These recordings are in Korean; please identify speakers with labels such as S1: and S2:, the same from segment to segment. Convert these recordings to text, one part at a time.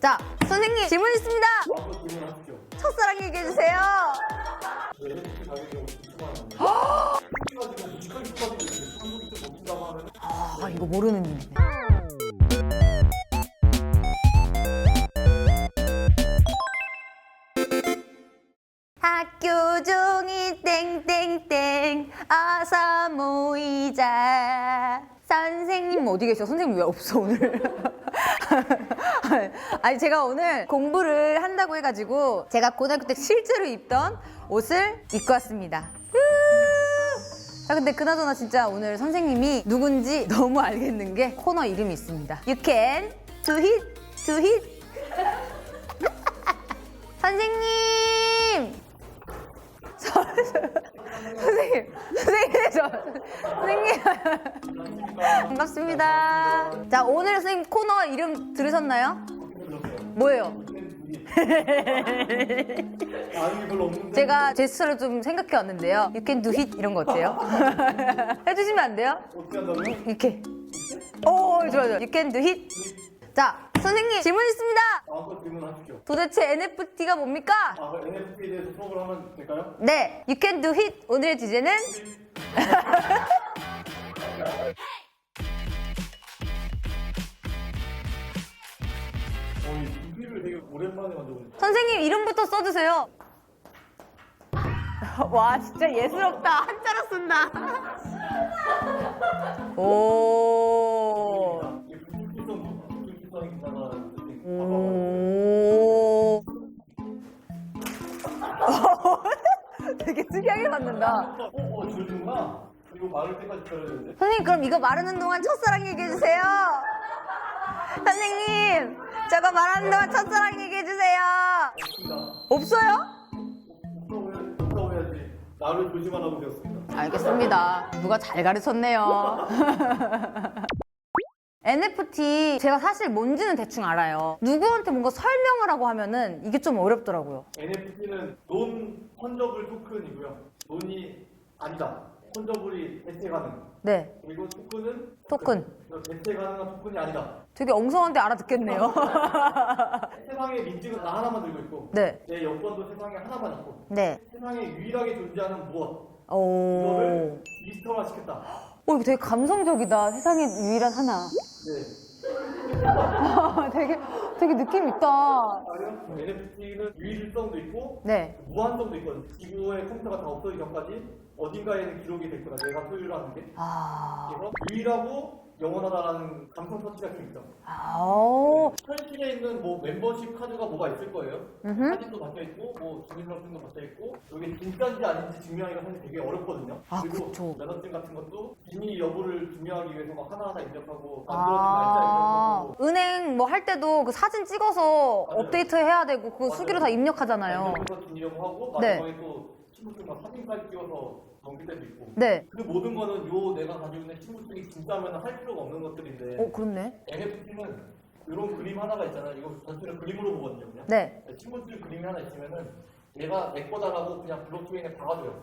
S1: 자, 선생님 질문 있습니다.
S2: 한번 질문하십시오.
S1: 첫사랑 얘기해주세요.
S2: 왜 NFT 가격이 50만 원이에요? 가지고 무식하게 가지고 한국이 좀 먹힌다고 하면
S1: 아, 이거 모르는 일이네. 학교 종이 땡땡땡 어서 모이자. 선생님 어디 계셔? 선생님 왜 없어 오늘? 아니 제가 오늘 공부를 한다고 해가지고 제가 고등학교 때 실제로 입던 옷을 입고 왔습니다. 아 근데 그나저나 진짜 오늘 선생님이 누군지 너무 알겠는 게 코너 이름이 있습니다. You can do it, do it. 선생님! 선생님. 반갑습니다. 자, 오늘 선생님 코너 이름 들으셨나요? 뭐예요?
S2: 아는 게 별로 없는데
S1: 제가 제스처를 좀 생각해 왔는데요. You can do it 이런 거 어때요? 해주시면 안 돼요?
S2: 어떻게 한다고요?
S1: 이렇게. 오, 좋아요. You can do it. 자, 선생님 질문 있습니다.
S2: 한번 질문하십시오.
S1: 도대체 NFT가 뭡니까?
S2: 아, 그 NFT에 대해서 수업을 하면 될까요?
S1: 네, You can do it. 오늘의 주제는
S2: 이 준비를 되게 오랜만에 만들고
S1: 선생님 이름부터 써주세요. 와, 진짜 예스럽다. 한자로 쓴다. 오.
S2: 이게 불필성이 기사가
S1: 오. 되게 특이하게 받는다.
S2: 줄구나. 이거 마를 때까지 기다려야 되는데.
S1: 선생님 그럼 이거 마르는 동안 첫사랑 얘기해주세요. 선생님 저거 마르는 동안 첫사랑 얘기해주세요. 없어요?
S2: 부끄러워야지. 나를 조심하라고 배웠습니다.
S1: 알겠습니다. 누가 잘 가르쳤네요. NFT 제가 사실 뭔지는 대충 알아요. 누구한테 뭔가 설명을 하고 하면은 이게 좀 어렵더라고요.
S2: NFT는 논 펀저블 토큰이고요. 논이 아니다. 펀저블이 대체 가능.
S1: 네,
S2: 그리고 토큰은
S1: 토큰.
S2: 대체 가능한 토큰이 아니다.
S1: 되게 엉성한데 알아듣겠네요.
S2: 세상에 민증은 나 하나만 들고 있고
S1: 네,
S2: 내 여권도 세상에 하나만 있고
S1: 네.
S2: 세상에 유일하게 존재하는 무엇
S1: 오.
S2: 이거를 디지털화 시켰다.
S1: 이거 되게 감성적이다. 세상에 유일한 하나.
S2: 네.
S1: 되게 느낌 있다.
S2: 아니요. NFT는 유일성도 있고
S1: 네.
S2: 무한성도 있거든요. 지구의 컴퓨터가 다 없어지기 전까지 어딘가에는 기록이 될 거다. 내가 소유를 하는 게.
S1: 아.
S2: 그래서 유일하고 영원하다라는 감성 터치가 좀 있죠.
S1: 아.
S2: 현실에 있는 뭐 멤버십 카드가 뭐가 있을 거예요. 사진도 박혀 있고, 뭐 주민등록증도 박혀 있고, 이게 진짜인지 아닌지 증명하기가 사실 되게 어렵거든요.
S1: 아,
S2: 그리고
S1: 그쵸.
S2: 면허증 같은 것도 비밀 여부를 증명하기 위해서 막 하나하나 입력하고 만들어진
S1: 아.
S2: 날짜 입력하고.
S1: 은행 뭐 할 때도 그 사진 찍어서
S2: 맞아요.
S1: 업데이트 해야 되고 그거
S2: 맞아요.
S1: 수기로 다 입력하잖아요.
S2: 입력해서 기념 하고
S1: 네.
S2: 마지막에 또 친구증 막 사진까지 찍어서 넘길 때도 있고.
S1: 네.
S2: 그 모든 거는 요 내가 가지고 있는 친구증이 진짜면 할 필요가 없는 것들인데.
S1: 그렇네.
S2: NFT는 이런 그림 하나가 있잖아요. 이거 전체를 그림으로 보거든요. 그냥.
S1: 네.
S2: 친구들 그림이 하나 있으면은 얘가 내 거다라고 그냥 블록체인에 박아줘요.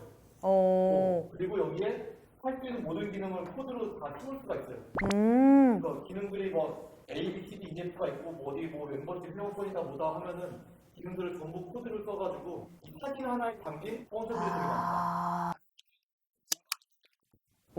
S2: 그리고 여기에 할 수 있는 모든 기능을 코드로 다 키울 수가 있어요. 그래서 기능들이 뭐 A, B, C, D, E, F가 있고 뭐 어디 뭐 멤버십 회원권이다 뭐다 하면은 기능들을 전부 코드를 써가지고 이 사진 하나에 담긴 펀서들이 되게 많아요.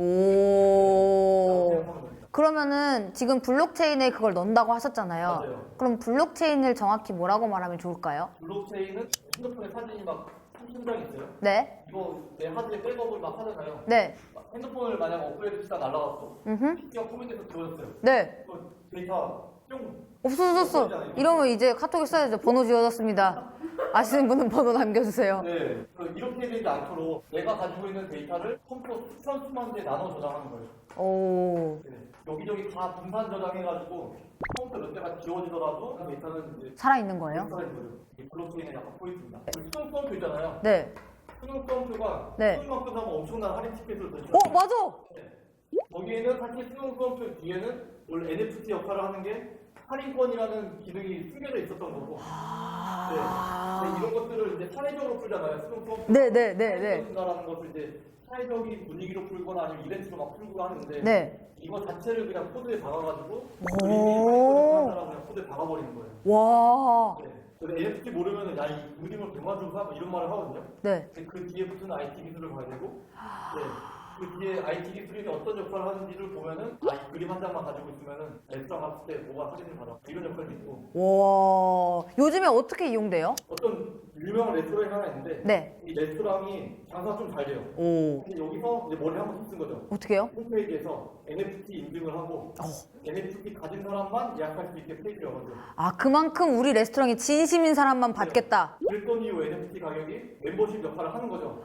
S1: 오. 그러면은 지금 블록체인에 그걸 넣는다고 하셨잖아요.
S2: 맞아요.
S1: 그럼 블록체인을 정확히 뭐라고 말하면 좋을까요?
S2: 블록체인은 핸드폰에 사진이 막 30장 있어요.
S1: 네.
S2: 이거 내 하드에 백업을 막 하잖아요.
S1: 네.
S2: 핸드폰을 만약 업그레이드 시다 날라갔어.
S1: 음흠.
S2: PC가 포맷돼서 지워졌어요.
S1: 네.
S2: 그 데이터 뿅.
S1: 없어졌어. 이러면 이제 카톡에 써야죠. 번호 지워졌습니다. 아시는 분은 번호 남겨주세요.
S2: 네. 이렇게 되지 않도록 내가 가지고 있는 데이터를 컴퓨터 수천 수만 개 나눠 저장하는 거예요.
S1: 오.
S2: 네. 여기저기 다 분산 저장해가지고 컴퓨터 몇 대가 지워지더라도 그 데이터는 이제
S1: 살아있는 거예요?
S2: 살아있는 거죠. 이 블록체인에 약간 포인트입니다. 수능 펌프 있잖아요.
S1: 네.
S2: 수능 펌프가
S1: 네.
S2: 수능만큼 하면 엄청난 할인 티켓을 던져요.
S1: 맞아!
S2: 거기에는 사실 수능 펌프 뒤에는 원래 NFT 역할을 하는 게 할인권이라는 기능이 숨겨져 있었던 거고. 네. 근데 이런 것들을 이제 사례적으로 풀잖아요. 수능 펌프.
S1: 네네네네.
S2: 라는 것을 이제 사회적인 분위기로 풀거나 아니면 이벤트로 막 풀고 하는데
S1: 네.
S2: 이거 자체를 그냥 코드에 박아가지고
S1: 오.
S2: 그림이 한다라고 그냥 코드에 박아버리는 거예요.
S1: 와.
S2: 네. 근데 NFT 모르면은 야 이 그림을 100만 주고 사? 뭐 이런 말을 하거든요.
S1: 네.
S2: 근데 그 뒤에 붙은 IT 기술을 봐야 되고 네. 그 뒤에 IT 기술이 어떤 역할을 하는지를 보면은 이 그림 한 장만 가지고 있으면은 레스토랑 갔을 때 뭐가 사진을 받아 이런 역할도 있고
S1: 와. 요즘에 어떻게 이용돼요?
S2: 어떤 유명한 레스토랑이 하나 있는데
S1: 네.
S2: 이 레스토랑이 장사가 좀 잘 돼요.
S1: 오.
S2: 근데 여기서 이제 머리 한번 쓴 거죠.
S1: 어떻게요?
S2: 홈페이지에서 NFT 인증을 하고 NFT 가진 사람만 예약할 수 있게 페이지를 열어줘요.
S1: 아, 그만큼 우리 레스토랑이 진심인 사람만 받겠다.
S2: 그랬더니 이 NFT 가격이 멤버십 역할을 하는 거죠.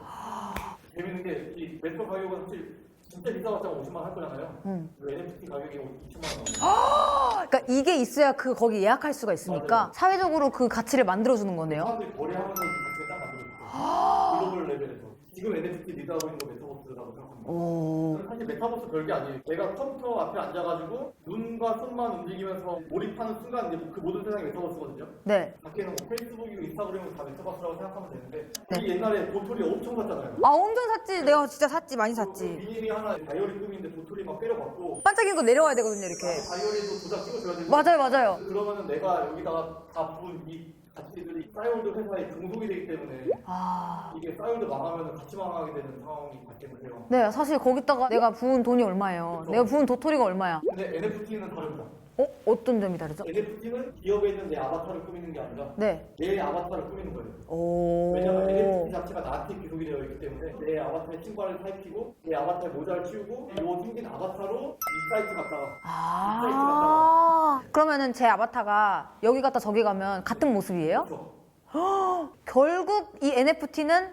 S2: 재밌는 게 이 멤버 가격은 사실 진짜 비싸봤자 50만 원 할 거잖아요. 이 NFT 가격이 2천만 원.
S1: 그러니까 이게 있어야 그 거기 예약할 수가 있으니까
S2: 맞아요.
S1: 사회적으로 그 가치를 만들어주는 거네요.
S2: 사람들이 거래하면서 이 가치를 딱 만들어줬어요. 글로벌 레벨에서. 지금 NFT 리드하고 있는 거 메타버스라고 생각합니다.
S1: 오.
S2: 사실 메타버스 별게 아니에요. 내가 컴퓨터 앞에 앉아가지고 눈과 손만 움직이면서 몰입하는 순간 이제 그 모든 세상이 메타버스거든요.
S1: 네.
S2: 밖에는 뭐 페이스북이고 인스타그램이고 다 메타버스라고 생각하면 되는데
S1: 네.
S2: 우리 옛날에 도토리 엄청 샀잖아요.
S1: 아, 엄청 샀지. 내가 진짜 샀지. 많이
S2: 그
S1: 샀지.
S2: 미니미 하나 다이어리 꾸미는데 도토리 막 때려박고
S1: 반짝이는 거 내려와야 되거든요, 이렇게.
S2: 다이어리도 도장 찍어줘야 되고
S1: 맞아요, 맞아요.
S2: 그러면은 내가 여기다가 다 부은 이 가치들이 싸이월드 회사에 중독이 되기 때문에
S1: 아.
S2: 이게 싸이월드 망하면 같이 망하게 되는 상황이 발생돼요.
S1: 네, 사실 거기다가 내가 부은 돈이 얼마예요?
S2: 그쵸.
S1: 내가 부은 도토리가 얼마야?
S2: 근데 NFT는 다릅니다.
S1: 어? 어떤 점이 다르죠?
S2: NFT는 기업에 있는 내 아바타를 꾸미는 게 아니라
S1: 네.
S2: 내 아바타를 꾸미는 거예요.
S1: 오.
S2: 왜냐면 NFT 자체가 나한테 기속이 되어 있기 때문에 내 아바타의 신발을 살피고 내 아바타의 모자를 치우고 이 생긴 아바타로 이 사이트 갔다가
S1: 아. 그러면은 제 아바타가 여기 갔다 저기 가면 같은 모습이에요?
S2: 그렇죠.
S1: 결국 이 NFT는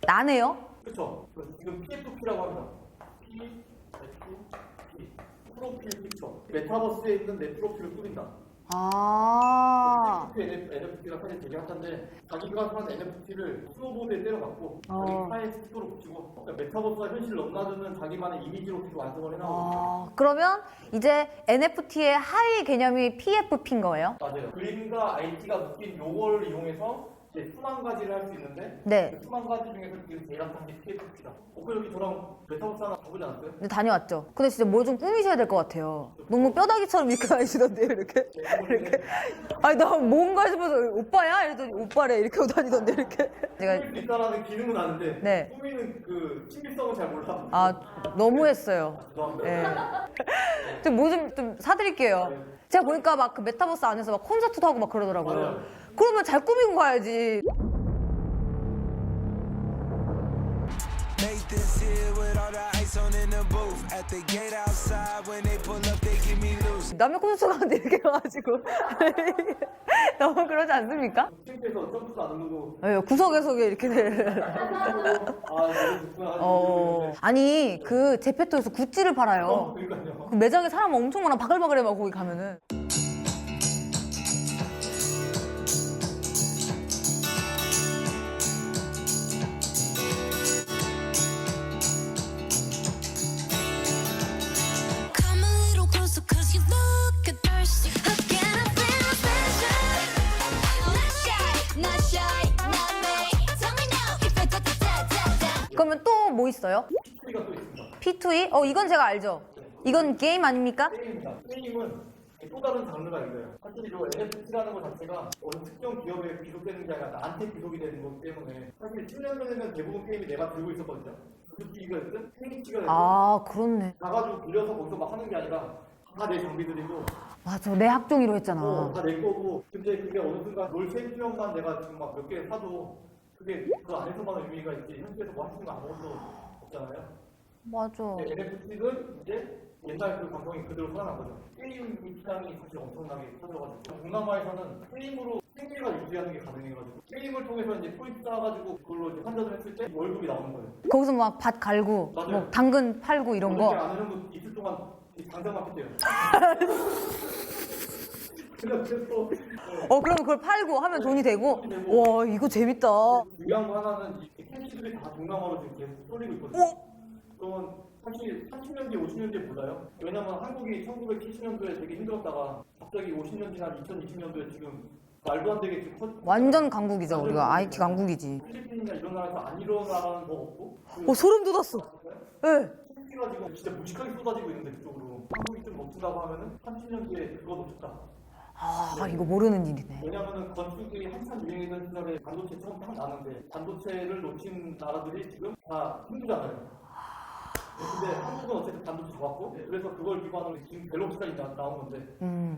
S1: 나네요?
S2: 그렇죠. 지금 PFP라고 합니다. PFP 프로필 픽처. 메타버스에 있는 내 프로필을 꾸민다.
S1: 아.
S2: NFT가 사실 되게 핫한데 자기가 산 NFT를 스노보드에 때려갖고 자기 파에 스티커로 붙이고 그러니까 메타버스가 현실을 넘나드는 자기만의 이미지로 계속 완성을 해나가고
S1: 그러면 이제 NFT의 하위 개념이 PFP인 거예요?
S2: 맞아요. 그림과 IT가 묶인 요걸 이용해서 이제 수만 가지를 할 수 있는데
S1: 네.
S2: 그 수만 가지 중에서 지금 제일 핫한 게 PFP다. 그 여기 저랑 메타버스 하나 가보지 않았어요?
S1: 근데 다녀왔죠. 근데 진짜 뭐 좀 꾸미셔야 될 것 같아요. 너무 뼈다귀처럼 이렇게 다니시던데요, 이렇게? 이렇게. 아니, 나 뭔가 싶어서 오빠야? 이랬더니 오빠래. 이렇게 하고 다니던데, 이렇게. 제가,
S2: 꾸밀 수 있다라는 기능은 아는데
S1: 네.
S2: 꾸미는 그 친밀성을 잘 몰라.
S1: 아, 너무했어요.
S2: 죄송합니다.
S1: 예. 좀 뭐 좀 사드릴게요. 제가 보니까 막 그 메타버스 안에서 막 콘서트도 하고 막 그러더라고요.
S2: 맞아요.
S1: 그러면 잘 꾸미고 가야지.
S3: Nathan's here with all the ice on in the booth. At the gate outside, when they pull up, they give me loose.
S1: 남의 콘서트 가는데 이렇게 가가지고. 너무 그러지 않습니까?
S2: 팀에서 점프도 안 누르고
S1: 예, 구석에서 이렇게.
S2: 너무 좋구나.
S1: 아니, 그 제페토에서 굿즈를 팔아요.
S2: 그러니까요.
S1: 그 매장에 사람 엄청 많아. 바글바글해 막 거기 가면은.
S4: Come a little closer 'cause you look thirsty. How can I feel special? Not shy, not shy, not me. Tell me now if I got the da.
S1: 그러면 또 뭐 있어요?
S2: P2E가 또 있습니다.
S1: P2E? 이건 제가 알죠. 이건 게임 아닙니까?
S2: 게임입니다. 게임은 또 다른 장르가 있어요. 사실 이 NFT라는 것 자체가 어느 특정 기업에 귀속되는 게 아니라 나한테 귀속이 되는 거기 때문에 사실 10년 전에는 대부분 게임이 내가 들고 있었거든요. 루키가 됐든 테니치가 됐든
S1: 아, 그렇네.
S2: 가가지고 빌려서 거기서 막 하는 게 아니라 다 내 장비들이고
S1: 맞아. 내 학종이로 했잖아.
S2: 다 내 거고 근데 그게 어느 순간 롤 챔피언만 내가 지금 막 몇 개 사도 그게 그 안에서만의 의미가 있지 현실에서 뭐 할 수 있는 거 아무것도 없잖아요.
S1: 맞아.
S2: NFT는 이제 옛날 그 감성이 그대로 살아난 거죠. 게임 시장이 사실 엄청나게 커져가지고 동남아에서는 게임으로 생계가 유지하는 게 가능해가지고 게임을 통해서 이제 포인트 쌓아가지고 그걸로 이제 환전을 했을 때 월급이 나오는 거예요.
S1: 거기서 막 밭 갈고,
S2: 맞아요.
S1: 뭐 당근 팔고 이런
S2: 그렇게
S1: 거.
S2: 안 하는 거 있을 동안 이 당장만 했대요. 그래서 또
S1: 그러면 그걸 팔고 하면 돈이 되고. 와, 이거 재밌다.
S2: 중요한 거 하나는 이 캠시들이 다 동남아로 지금 계속 쏠리고 있거든요. 그러면 사실 30년 뒤, 50년 뒤에 몰라요. 왜냐면 한국이 1970년도에 되게 힘들었다가 갑자기 50년 지난 2020년도에 지금 말도 안 되게 지금
S1: 완전 강국이죠. 우리가 IT 강국이지.
S2: 필리핀이나 이런 나라에서 안 일어나는 거 없고
S1: 소름 돋았어. 네.
S2: 총기가 지금 진짜 무식하게 쏟아지고 있는데 그쪽으로 한국이 좀 높다고 하면은 30년 뒤에 그거도 좋다.
S1: 아 이거 모르는 일이네.
S2: 왜냐하면 건축이 한참 유행했던 시절에 반도체 처음 딱 나는데 반도체를 놓친 나라들이 지금 다 힘들잖아요. 근데 한국은 어쨌든 반도체 좋았고 그래서 그걸 기반으로 지금 갤럭시까지 나온 건데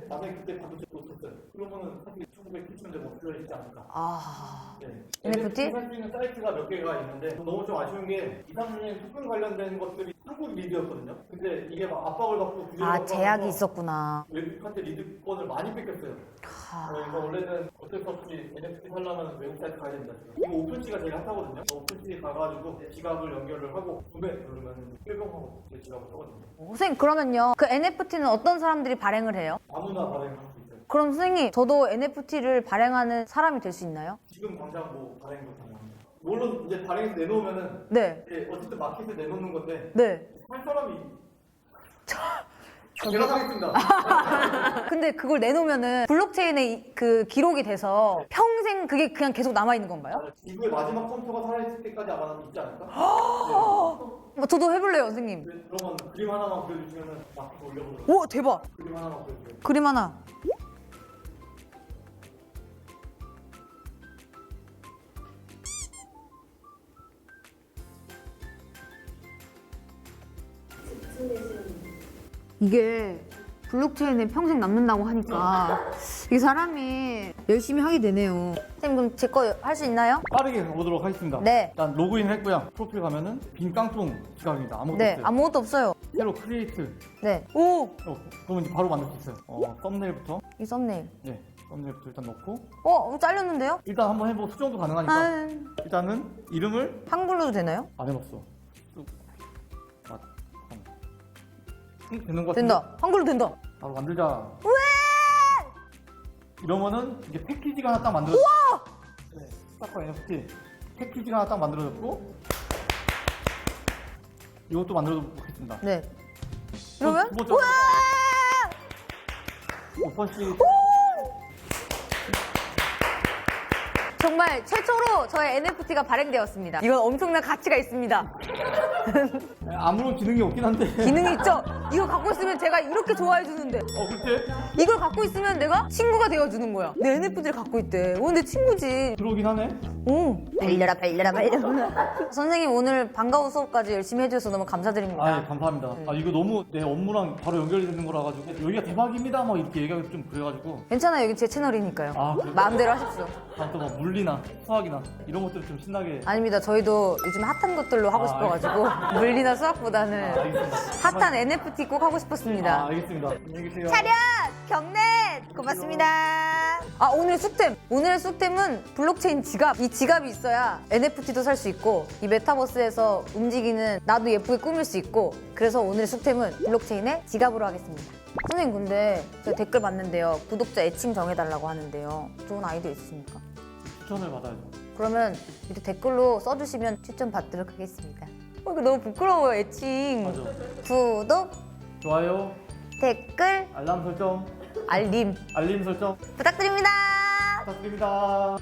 S2: 나중에 그때 반도체 놓쳤어요. 그러면은 사실 1970년대 뭐 필요했지 않을까. 네.
S1: NFT?
S2: 살 수 있는 사이트가 몇 개가 있는데 너무 좀 아쉬운 게 2, 3년 토큰 관련된 것들이 한국 리드였거든요. 근데 이게 막 압박을 받고
S1: 제약이 있었구나.
S2: 외국한테 리드권을 많이 뺏겼어요. 그래서 원래는 어쩔 수 없이 NFT 살려면 외국 사이트 가야 된다. 이거 오픈시가 제일 핫하거든요. 오픈시 가가지고 지갑을 연결을 하고 구매 누르면 필경하고 제 지갑을 써거든요.
S1: 선생님 그러면요. 그 NFT는 어떤 사람들이 발행을 해요?
S2: 아무나 발행할 수 있어요.
S1: 그럼 선생님 저도 NFT를 발행하는 사람이 될 수 있나요?
S2: 지금 당장 뭐 발행도 가능합니다. 물론 이제 발행해서 내놓으면은
S1: 네.
S2: 이제 어쨌든 마켓에 내놓는 건데
S1: 네.
S2: 할 사람이 제가 사겠습니다.
S1: 근데 그걸 내놓으면은 블록체인에 그 기록이 돼서 평생 그게 그냥 계속 남아 있는 건가요?
S2: 지구의 마지막 컴퓨터가 살아있을 때까지 아마 있지 않을까?
S1: 저도 해볼래요, 선생님.
S2: 네. 그러면 그림 하나만 그려주시면은 마켓에 올려보도록.
S1: 오 대박.
S2: 그림 하나만 그려주세요.
S1: 그림 하나. 이게 블록체인에 평생 남는다고 하니까 이 사람이 열심히 하게 되네요. 선생님 그럼 제 거 할 수 있나요?
S2: 빠르게 가보도록 하겠습니다.
S1: 네.
S2: 일단 로그인 했고요. 프로필 가면은 빈 깡통 지갑입니다. 아무것도
S1: 네,
S2: 없어요.
S1: 아무것도 없어요.
S2: 새로 크리에이트.
S1: 네. 오!
S2: 그러면 이제 바로 만들 수 있어요. 썸네일부터.
S1: 이 썸네일.
S2: 네. 썸네일부터 일단 넣고.
S1: 잘렸는데요?
S2: 일단 한번 해보고 수정도 가능하니까.
S1: 아,
S2: 일단은 이름을
S1: 한글로도 되나요?
S2: 안 해봤어. 되는 것 같은데.
S1: 된다. 한글로 된다.
S2: 바로 만들자.
S1: 왜?
S2: 이러면은 이게 패키지가 하나 딱 만들어졌고. 우와! 네. 스타커 NFT. 패키지가 하나 딱 만들어졌고. 이것도 만들어 보겠습니다.
S1: 네. 그러면?
S2: 두 번째.
S1: 우와!
S2: 오퍼시.
S1: 정말 최초로 저의 NFT가 발행되었습니다. 이건 엄청난 가치가 있습니다.
S2: 아무런 기능이 없긴 한데.
S1: 기능이 있죠? 이거 갖고 있으면 제가 이렇게 좋아해 주는데
S2: 그때
S1: 이걸 갖고 있으면 내가 친구가 되어주는 거야. 내 NFT를 갖고 있대. 내 친구지.
S2: 들어오긴 하네.
S1: 오, 발려라. 선생님 오늘 방과후 수업까지 열심히 해주셔서 너무 감사드립니다.
S2: 예, 감사합니다. 이거 너무 내 업무랑 바로 연결이 되는 거라 가지고 여기가 대박입니다. 막 이렇게 얘기하기 좀 그래가지고.
S1: 괜찮아요. 여기 제 채널이니까요.
S2: 그래요?
S1: 마음대로 하십시오.
S2: 다음 또 막 물리나 수학이나 이런 것들 좀 신나게.
S1: 아닙니다. 저희도 요즘 핫한 것들로 하고 싶어가지고 물리나 수학보다는
S2: 알겠습니다.
S1: 핫한 NFT 꼭 하고 싶었습니다.
S2: 알겠습니다. 안녕히 계세요.
S1: 차렷! 경례! 고맙습니다. 오늘 쑥템! 오늘의 쑥템은 블록체인 지갑. 이 지갑이 있어야 NFT도 살 수 있고 이 메타버스에서 움직이는 나도 예쁘게 꾸밀 수 있고 그래서 오늘의 쑥템은 블록체인의 지갑으로 하겠습니다. 선생님 근데 제가 댓글 봤는데요. 구독자 애칭 정해달라고 하는데요. 좋은 아이디어 있으십니까?
S2: 추천을 받아야죠.
S1: 그러면 밑에 댓글로 써주시면 추천 받도록 하겠습니다. 이거 너무 부끄러워요, 애칭.
S2: 맞아.
S1: 구독,
S2: 좋아요,
S1: 댓글,
S2: 알람 설정,
S1: 알림
S2: 알림 설정
S1: 부탁드립니다.
S2: 부탁드립니다.